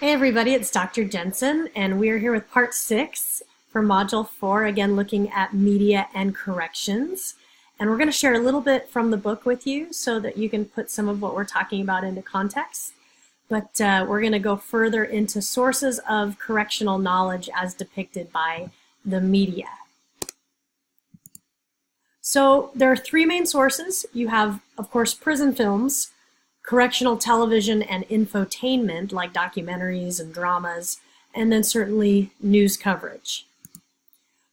Hey everybody, it's Dr. Jensen, and we're here with part 6 for Module 4, again looking at media and corrections. And we're going to share a little bit from the book with you so that you can put some of what we're talking about into context. But we're going to go further into sources of correctional knowledge as depicted by the media. So there are 3 main sources. You have, of course, prison films, correctional television and infotainment like documentaries and dramas, and then certainly news coverage.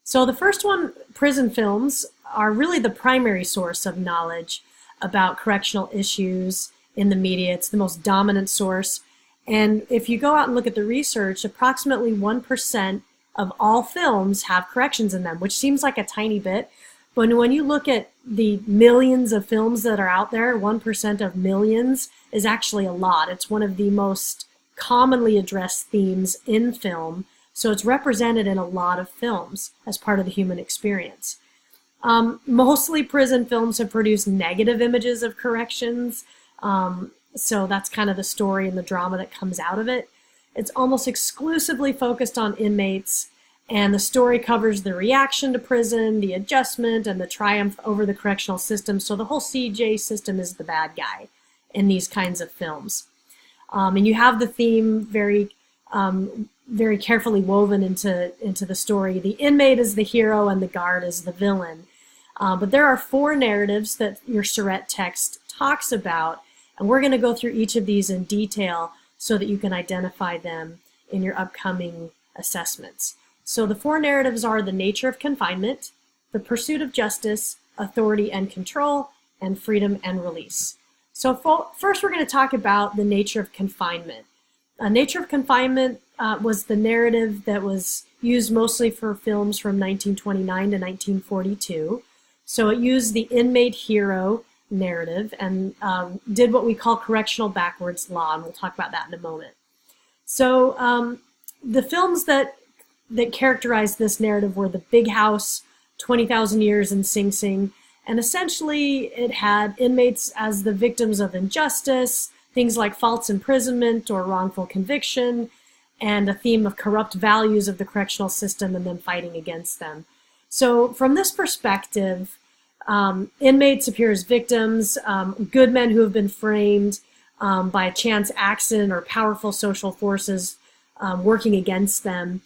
So the first one, prison films, are really the primary source of knowledge about correctional issues in the media. It's the most dominant source. And if you go out and look at the research, approximately 1% of all films have corrections in them, which seems like a tiny bit. But when you look at the millions of films that are out there, 1% of millions is actually a lot. It's one of the most commonly addressed themes in film, so it's represented in a lot of films as part of the human experience. Mostly prison films have produced negative images of corrections, so that's kind of the story and the drama that comes out of it. It's almost exclusively focused on inmates, and the story covers the reaction to prison, the adjustment, and the triumph over the correctional system. So the whole CJ system is the bad guy in these kinds of films. And you have the theme very carefully woven into the story. The inmate is the hero and the guard is the villain. But there are 4 narratives that your charrette text talks about, and we're going to go through each of these in detail so that you can identify them in your upcoming assessments. So the 4 narratives are the nature of confinement, the pursuit of justice, authority and control, and freedom and release. So first we're going to talk about the nature of confinement. Nature of confinement was the narrative that was used mostly for films from 1929 to 1942. So it used the inmate hero narrative and did what we call correctional backwards law, and we'll talk about that in a moment. So the films that characterized this narrative were The Big House, 20,000 Years in Sing Sing, and essentially it had inmates as the victims of injustice, things like false imprisonment or wrongful conviction, and a theme of corrupt values of the correctional system and then fighting against them. So from this perspective, inmates appear as victims, good men who have been framed by a chance accident or powerful social forces working against them.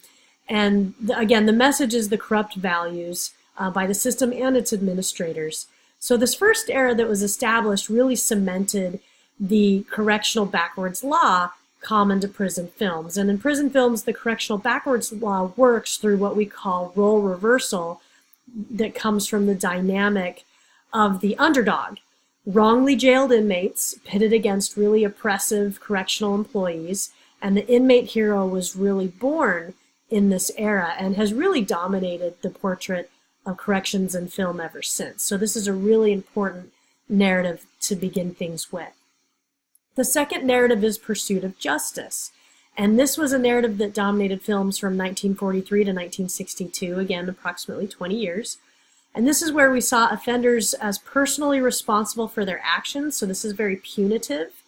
And again, the message is the corrupt values by the system and its administrators. So this first era that was established really cemented the correctional backwards law common to prison films. And in prison films, the correctional backwards law works through what we call role reversal that comes from the dynamic of the underdog. Wrongly jailed inmates pitted against really oppressive correctional employees, and the inmate hero was really born in this era and has really dominated the portrait of corrections in film ever since. So this is a really important narrative to begin things with. The second narrative is pursuit of justice. And this was a narrative that dominated films from 1943 to 1962, again, approximately 20 years. And this is where we saw offenders as personally responsible for their actions, so this is very punitive,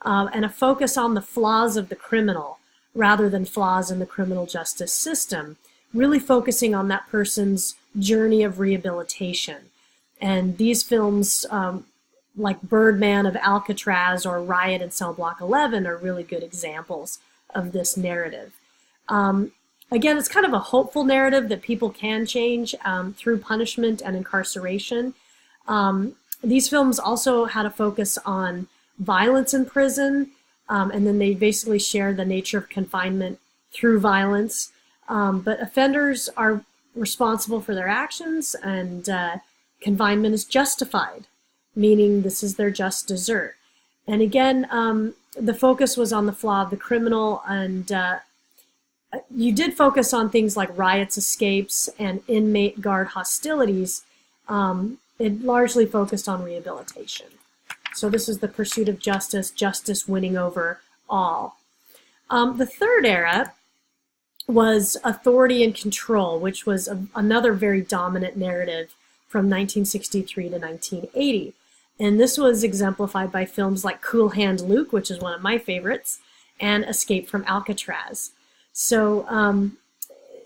and a focus on the flaws of the criminal rather than flaws in the criminal justice system, really focusing on that person's journey of rehabilitation. And these films, like Birdman of Alcatraz or Riot in Cell Block 11, are really good examples of this narrative. Again, it's kind of a hopeful narrative that people can change through punishment and incarceration. These films also had a focus on violence in prison, and then they basically share the nature of confinement through violence. But offenders are responsible for their actions, and confinement is justified, meaning this is their just desert. And again, the focus was on the flaw of the criminal, and you did focus on things like riots, escapes, and inmate guard hostilities. It largely focused on rehabilitation. So this is the pursuit of justice, justice winning over all. The third era was authority and control, which was another very dominant narrative from 1963 to 1980. And this was exemplified by films like Cool Hand Luke, which is one of my favorites, and Escape from Alcatraz. So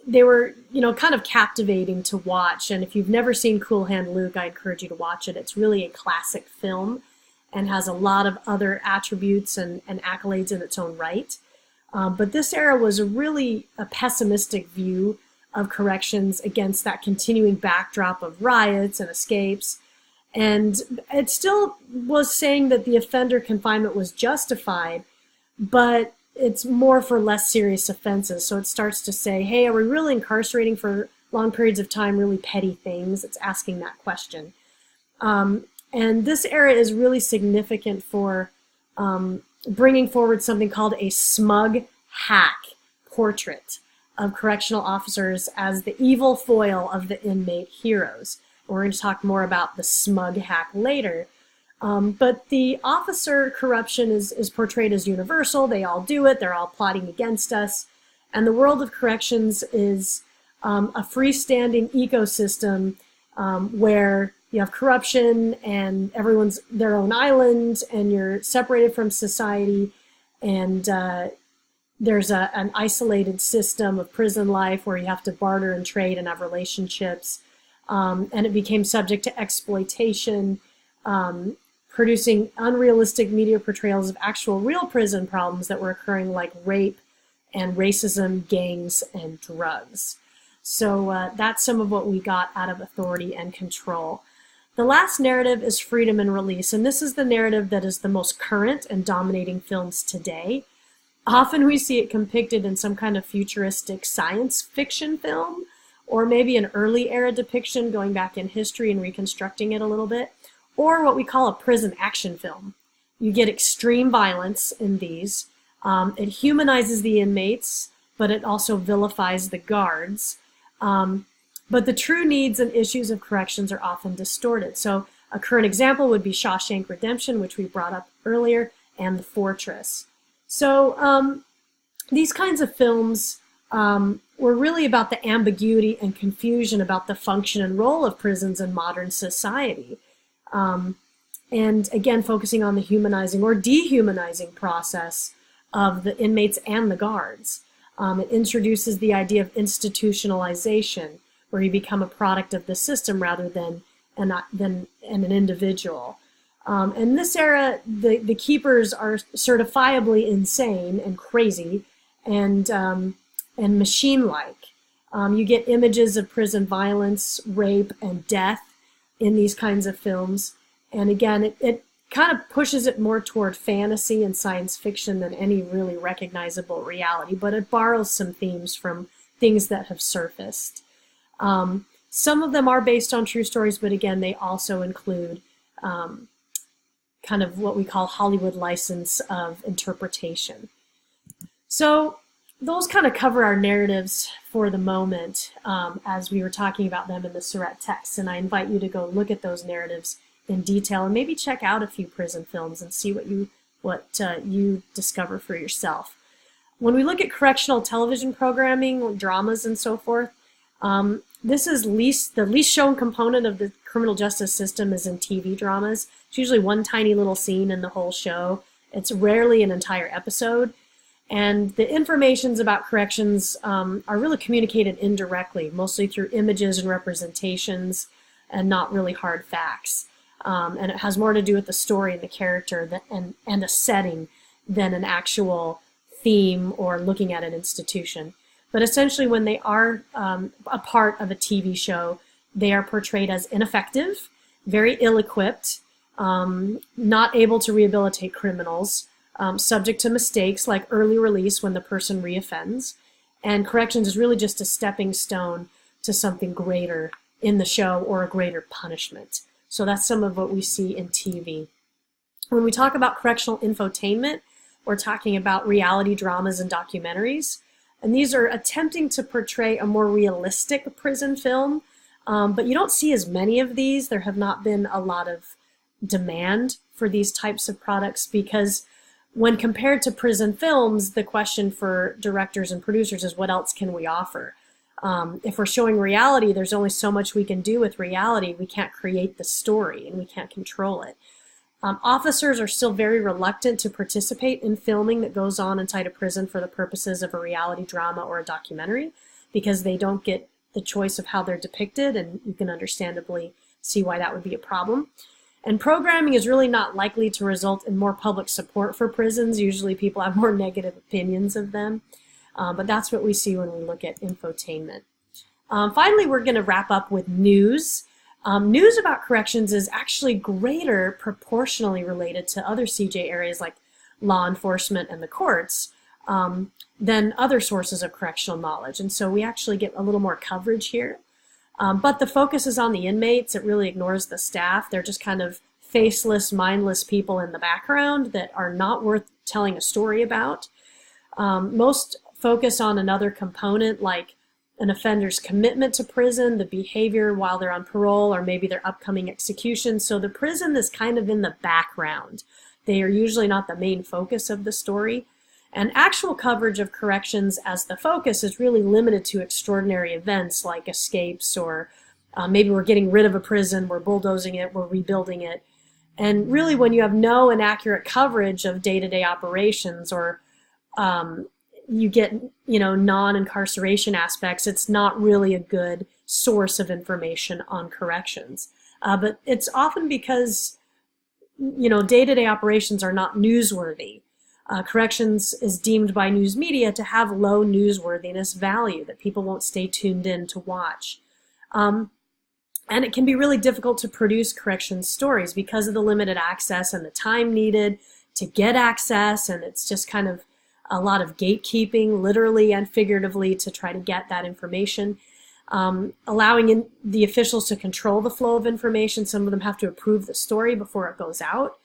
they were, kind of captivating to watch. And if you've never seen Cool Hand Luke, I encourage you to watch it. It's really a classic film and has a lot of other attributes and accolades in its own right. But this era was really a pessimistic view of corrections against that continuing backdrop of riots and escapes. And it still was saying that the offender confinement was justified, but it's more for less serious offenses. So it starts to say, hey, are we really incarcerating for long periods of time really petty things? It's asking that question. And this era is really significant for bringing forward something called a smug hack portrait of correctional officers as the evil foil of the inmate heroes. We're going to talk more about the smug hack later. But the officer corruption is portrayed as universal. They all do it. They're all plotting against us. And the world of corrections is a freestanding ecosystem where you have corruption and everyone's their own island and you're separated from society, and there's an isolated system of prison life where you have to barter and trade and have relationships. And it became subject to exploitation, producing unrealistic media portrayals of actual real prison problems that were occurring, like rape and racism, gangs, and drugs. So that's some of what we got out of Authority and Control. The last narrative is Freedom and Release, and this is the narrative that is the most current and dominating films today. Often we see it depicted in some kind of futuristic science fiction film, or maybe an early era depiction going back in history and reconstructing it a little bit, or what we call a prison action film. You get extreme violence in these. It humanizes the inmates, but it also vilifies the guards. But the true needs and issues of corrections are often distorted. So a current example would be Shawshank Redemption, which we brought up earlier, and The Fortress. So these kinds of films were really about the ambiguity and confusion about the function and role of prisons in modern society. And again, focusing on the humanizing or dehumanizing process of the inmates and the guards. It introduces the idea of institutionalization, where you become a product of the system rather than an individual. In this era, the keepers are certifiably insane and crazy and machine-like. You get images of prison violence, rape, and death in these kinds of films. And again, it kind of pushes it more toward fantasy and science fiction than any really recognizable reality, but it borrows some themes from things that have surfaced. Some of them are based on true stories, but again, they also include kind of what we call Hollywood license of interpretation. So those kind of cover our narratives for the moment as we were talking about them in the Surratt text, and I invite you to go look at those narratives in detail and maybe check out a few prison films and see what you discover for yourself. When we look at correctional television programming, dramas and so forth, this is the least shown component of the criminal justice system is in TV dramas. It's usually one tiny little scene in the whole show. It's rarely an entire episode. And the informations about corrections are really communicated indirectly, mostly through images and representations and not really hard facts. And it has more to do with the story and the character and a setting than an actual theme or looking at an institution. But essentially, when they are a part of a TV show, they are portrayed as ineffective, very ill-equipped, not able to rehabilitate criminals, subject to mistakes like early release when the person reoffends. And corrections is really just a stepping stone to something greater in the show or a greater punishment. So that's some of what we see in TV. When we talk about correctional infotainment, we're talking about reality dramas and documentaries. And these are attempting to portray a more realistic prison film, but you don't see as many of these. There have not been a lot of demand for these types of products because when compared to prison films, the question for directors and producers is what else can we offer? If we're showing reality, there's only so much we can do with reality. We can't create the story and we can't control it. Officers are still very reluctant to participate in filming that goes on inside a prison for the purposes of a reality drama or a documentary, because they don't get the choice of how they're depicted, and you can understandably see why that would be a problem. And programming is really not likely to result in more public support for prisons. Usually people have more negative opinions of them, but that's what we see when we look at infotainment. Finally, we're going to wrap up with news. News about corrections is actually greater proportionally related to other CJ areas like law enforcement and the courts than other sources of correctional knowledge. And so we actually get a little more coverage here. But the focus is on the inmates. It really ignores the staff. They're just kind of faceless, mindless people in the background that are not worth telling a story about. Most focus on another component like an offender's commitment to prison, the behavior while they're on parole, or maybe their upcoming execution. So the prison is kind of in the background. They are usually not the main focus of the story. And actual coverage of corrections as the focus is really limited to extraordinary events like escapes, or maybe we're getting rid of a prison, we're bulldozing it, we're rebuilding it. And really when you have no inaccurate coverage of day-to-day operations, or you get, non-incarceration aspects, it's not really a good source of information on corrections. But it's often because, day-to-day operations are not newsworthy. Corrections is deemed by news media to have low newsworthiness value, that people won't stay tuned in to watch. And it can be really difficult to produce corrections stories because of the limited access and the time needed to get access, and it's just kind of a lot of gatekeeping, literally and figuratively, to try to get that information. Allowing the officials to control the flow of information. Some of them have to approve the story before it goes out.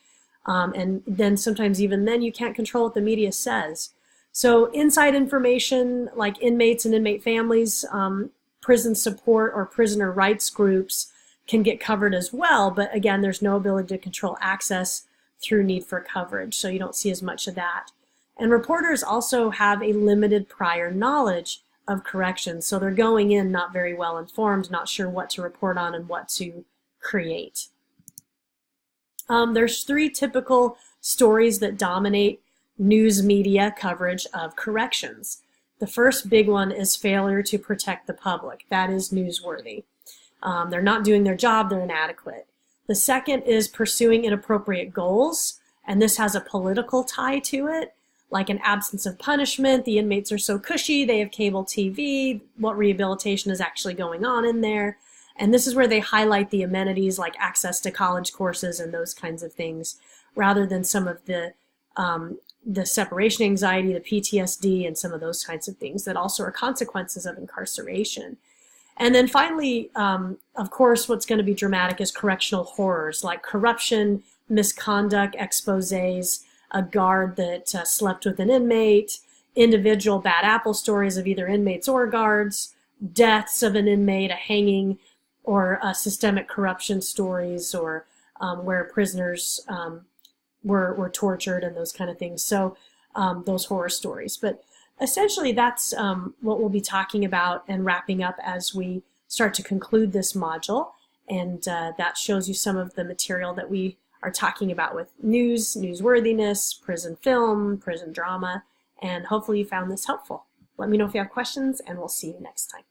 And then sometimes even then you can't control what the media says. So inside information like inmates and inmate families, prison support or prisoner rights groups can get covered as well. But again, there's no ability to control access through need for coverage. So you don't see as much of that. And reporters also have a limited prior knowledge of corrections. So they're going in not very well informed, not sure what to report on and what to create. There's three typical stories that dominate news media coverage of corrections. The first big one is failure to protect the public. That is newsworthy. They're not doing their job, they're inadequate. The second is pursuing inappropriate goals, and this has a political tie to it, like an absence of punishment. The inmates are so cushy, they have cable TV, what rehabilitation is actually going on in there. And this is where they highlight the amenities like access to college courses and those kinds of things, rather than some of the separation anxiety, the PTSD, and some of those kinds of things that also are consequences of incarceration. And then finally, of course, what's going to be dramatic is correctional horrors like corruption, misconduct, exposés, a guard that slept with an inmate, individual bad apple stories of either inmates or guards, deaths of an inmate, a hanging, or systemic corruption stories, or where prisoners were tortured and those kind of things. So those horror stories. But essentially that's what we'll be talking about and wrapping up as we start to conclude this module. And that shows you some of the material that we are talking about with news, newsworthiness, prison film, prison drama, and hopefully you found this helpful. Let me know if you have questions, and we'll see you next time.